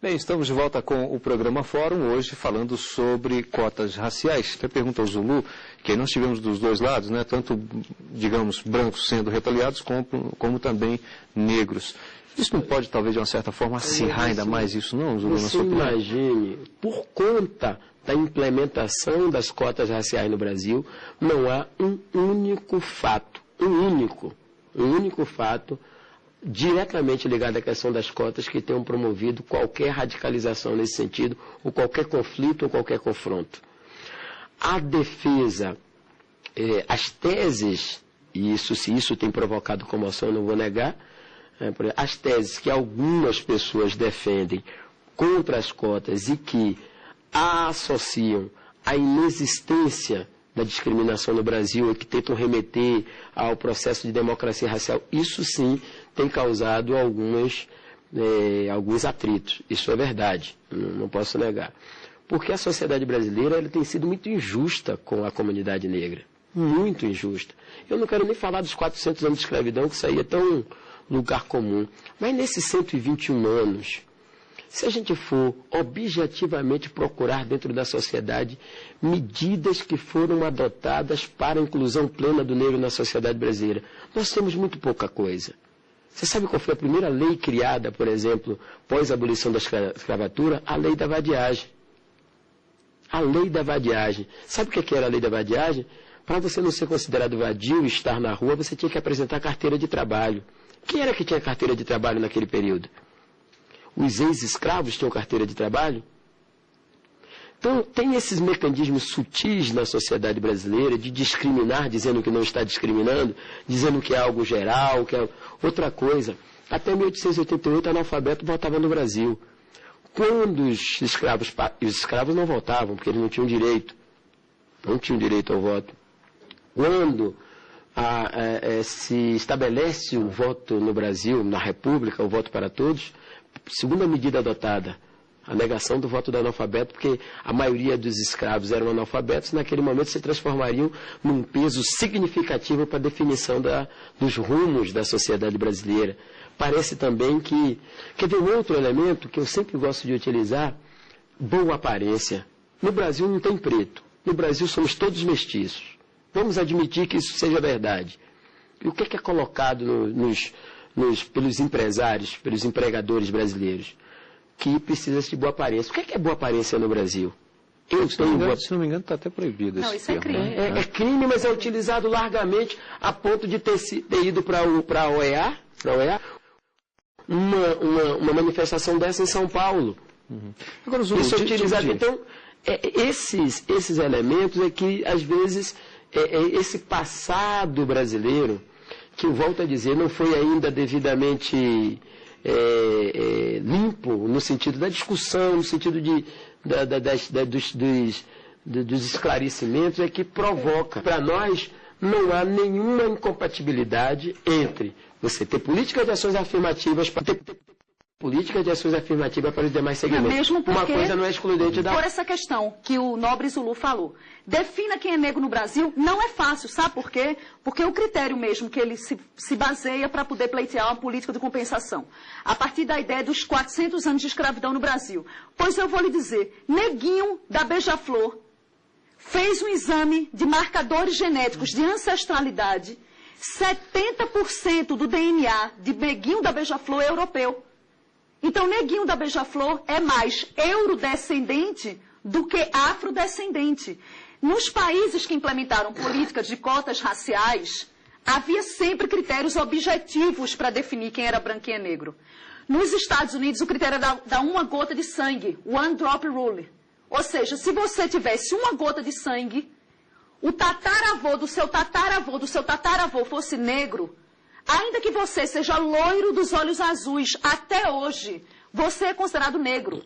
Bem, estamos de volta com o programa Fórum, hoje falando sobre cotas raciais. Até pergunta ao Zulu, que nós tivemos dos dois lados, né, tanto, digamos, brancos sendo retaliados, como também negros. Isso não pode, talvez, de uma certa forma, acirrar ainda mais isso, não, Zulu? Você imagine, por conta da implementação das cotas raciais no Brasil, não há um único fato, um único fato, diretamente ligado à questão das cotas que tenham promovido qualquer radicalização nesse sentido, ou qualquer conflito, ou qualquer confronto. A defesa, as teses, e se isso tem provocado comoção, não vou negar, as teses que algumas pessoas defendem contra as cotas e que a associam à inexistência da discriminação no Brasil e que tentam remeter ao processo de democracia racial, isso sim tem causado alguns atritos. Isso é verdade, não posso negar. Porque a sociedade brasileira ela tem sido muito injusta com a comunidade negra. Muito injusta. Eu não quero nem falar dos 400 anos de escravidão, que isso aí é tão lugar comum. Mas nesses 121 anos, se a gente for objetivamente procurar dentro da sociedade medidas que foram adotadas para a inclusão plena do negro na sociedade brasileira, nós temos muito pouca coisa. Você sabe qual foi a primeira lei criada, por exemplo, pós a abolição da escravatura? A lei da vadiagem. A lei da vadiagem. Sabe o que era a lei da vadiagem? Para você não ser considerado vadio e estar na rua, você tinha que apresentar carteira de trabalho. Quem era que tinha carteira de trabalho naquele período? Os ex-escravos tinham carteira de trabalho? Então, tem esses mecanismos sutis na sociedade brasileira de discriminar, dizendo que não está discriminando, dizendo que é algo geral, que é outra coisa. Até 1888, analfabeto voltava no Brasil. Quando os escravos não votavam, porque eles não tinham direito. Não tinham direito ao voto. Quando se estabelece o voto no Brasil, na República, o voto para todos, segunda medida adotada, a negação do voto do analfabeto, porque a maioria dos escravos eram analfabetos, naquele momento se transformariam num peso significativo para a definição dos rumos da sociedade brasileira. Parece também que... Quer ver um outro elemento que eu sempre gosto de utilizar? Boa aparência. No Brasil não tem preto. No Brasil somos todos mestiços. Vamos admitir que isso seja verdade. E o que é colocado pelos empresários, pelos empregadores brasileiros? Que precisa de boa aparência. O que é boa aparência no Brasil? Se não me engano, está até proibido. Não, isso é crime. É crime, mas é utilizado largamente a ponto de ter ido para a OEA, uma manifestação dessa em São Paulo. Uhum. Agora, Zulu, isso é utilizado. Então, esses elementos é que, às vezes, esse passado brasileiro, que eu volto a dizer, não foi ainda devidamente limpo no sentido da discussão, no sentido dos esclarecimentos, é que provoca. Para nós, não há nenhuma incompatibilidade entre você ter políticas de ações afirmativas para os demais segmentos. Mesmo porque, uma coisa não é excludente da... Por essa questão que o nobre Zulu falou. Defina quem é negro no Brasil não é fácil, sabe por quê? Porque o critério mesmo que ele se baseia para poder pleitear uma política de compensação. A partir da ideia dos 400 anos de escravidão no Brasil. Pois eu vou lhe dizer, Neguinho da Beija-Flor fez um exame de marcadores genéticos de ancestralidade, 70% do DNA de Neguinho da Beija-Flor é europeu. Então, Neguinho da Beija-Flor é mais eurodescendente do que afrodescendente. Nos países que implementaram políticas de cotas raciais, havia sempre critérios objetivos para definir quem era branco e quem é negro. Nos Estados Unidos, o critério era da uma gota de sangue, one drop rule. Ou seja, se você tivesse uma gota de sangue, o tataravô do seu tataravô do seu tataravô fosse negro, ainda que você seja loiro dos olhos azuis, até hoje, você é considerado negro.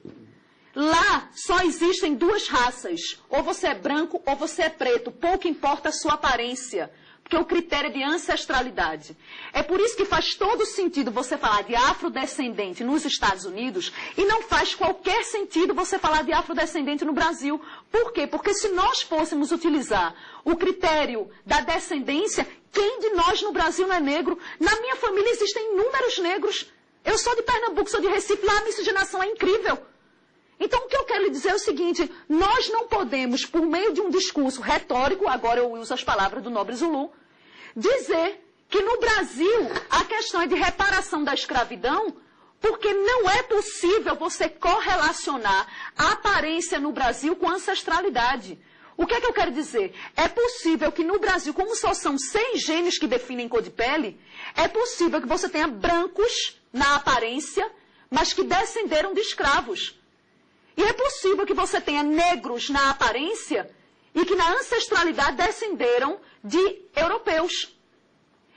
Lá só existem duas raças. Ou você é branco ou você é preto. Pouco importa a sua aparência. Porque o critério é de ancestralidade. É por isso que faz todo sentido você falar de afrodescendente nos Estados Unidos e não faz qualquer sentido você falar de afrodescendente no Brasil. Por quê? Porque se nós fôssemos utilizar o critério da descendência, quem de nós no Brasil não é negro? Na minha família existem inúmeros negros. Eu sou de Pernambuco, sou de Recife, lá a miscigenação é incrível. Então, o que eu quero lhe dizer é o seguinte, nós não podemos, por meio de um discurso retórico, agora eu uso as palavras do nobre Zulu, dizer que no Brasil a questão é de reparação da escravidão, porque não é possível você correlacionar a aparência no Brasil com a ancestralidade. O que é que eu quero dizer? É possível que no Brasil, como só são 6 genes que definem cor de pele, é possível que você tenha brancos na aparência, mas que descenderam de escravos. E é possível que você tenha negros na aparência e que na ancestralidade descenderam de europeus.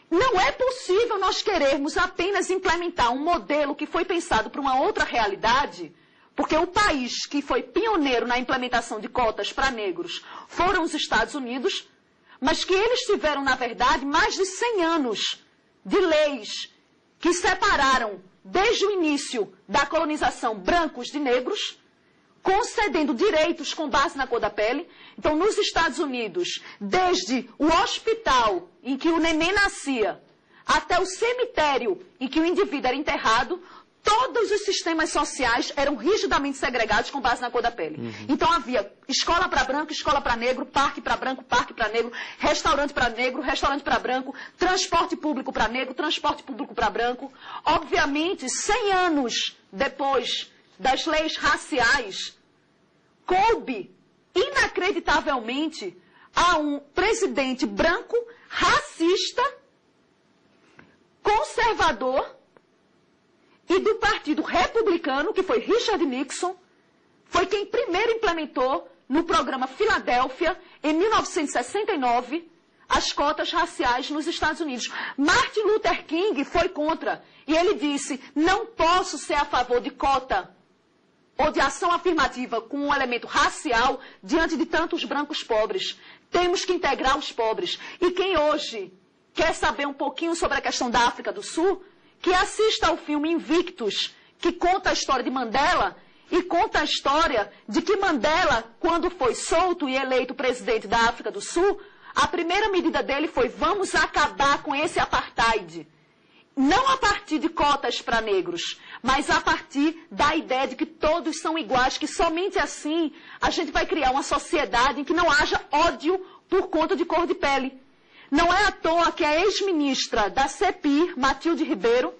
Não é possível nós querermos apenas implementar um modelo que foi pensado para uma outra realidade, porque o país que foi pioneiro na implementação de cotas para negros foram os Estados Unidos, mas que eles tiveram, na verdade, mais de 100 anos de leis que separaram, desde o início da colonização, brancos de negros, concedendo direitos com base na cor da pele. Então, nos Estados Unidos, desde o hospital em que o neném nascia, até o cemitério em que o indivíduo era enterrado, todos os sistemas sociais eram rigidamente segregados com base na cor da pele. Então, havia escola para branco, escola para negro, parque para branco, parque para negro, restaurante para negro, restaurante para branco, transporte público para negro, transporte público para branco. Obviamente, 100 anos depois das leis raciais, coube, inacreditavelmente, a um presidente branco, racista, conservador, e do Partido Republicano, que foi Richard Nixon, foi quem primeiro implementou no programa Filadélfia, em 1969, as cotas raciais nos Estados Unidos. Martin Luther King foi contra, e ele disse, não posso ser a favor de cota ou de ação afirmativa com um elemento racial diante de tantos brancos pobres. Temos que integrar os pobres. E quem hoje quer saber um pouquinho sobre a questão da África do Sul, que assista ao filme Invictus, que conta a história de Mandela e conta a história de que Mandela, quando foi solto e eleito presidente da África do Sul, a primeira medida dele foi vamos acabar com esse apartheid. Não a partir de cotas para negros, mas a partir da ideia de que todos são iguais, que somente assim a gente vai criar uma sociedade em que não haja ódio por conta de cor de pele. Não é à toa que a ex-ministra da CEPIR, Matilde Ribeiro,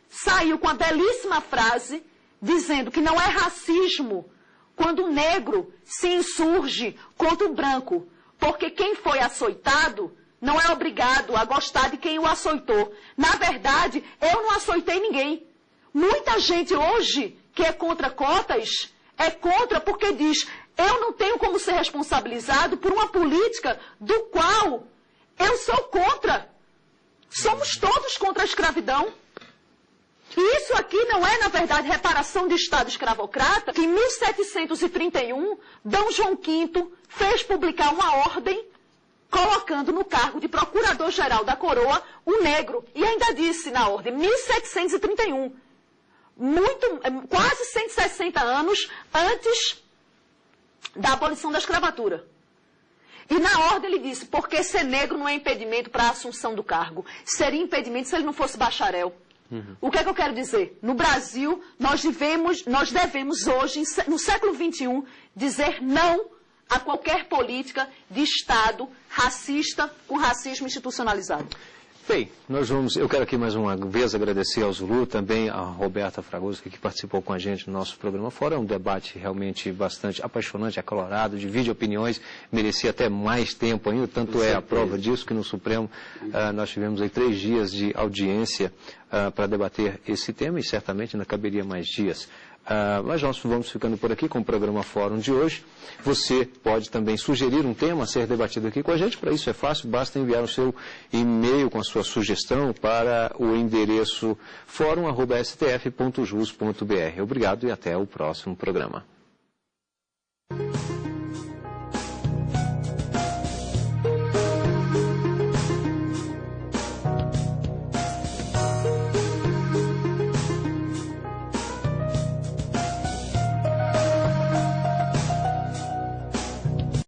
saiu com a belíssima frase dizendo que não é racismo quando o negro se insurge contra o branco, porque quem foi açoitado não é obrigado a gostar de quem o açoitou. Na verdade, eu não açoitei ninguém. Muita gente hoje que é contra cotas, é contra porque diz, eu não tenho como ser responsabilizado por uma política do qual eu sou contra. Somos todos contra a escravidão. E isso aqui não é, na verdade, reparação de Estado escravocrata, que em 1731, D. João V fez publicar uma ordem colocando no cargo de procurador-geral da coroa o negro. E ainda disse na ordem, 1731, quase 160 anos antes da abolição da escravatura. E na ordem ele disse, porque ser negro não é impedimento para a assunção do cargo. Seria impedimento se ele não fosse bacharel. O que é que eu quero dizer? No Brasil, nós devemos hoje, no século XXI, dizer não a qualquer política de Estado racista com racismo institucionalizado. Bem, eu quero aqui mais uma vez agradecer ao Zulu, também a Roberta Fragoso, que participou com a gente no nosso programa Fora. É um debate realmente bastante apaixonante, acalorado, divide opiniões, merecia até mais tempo ainda, tanto é a prova disso que no Supremo nós tivemos aí 3 dias de audiência para debater esse tema e certamente ainda caberia mais dias. Mas nós vamos ficando por aqui com o programa Fórum de hoje. Você pode também sugerir um tema a ser debatido aqui com a gente. Para isso é fácil, basta enviar o seu e-mail com a sua sugestão para o endereço forum@stf.jus.br. Obrigado e até o próximo programa.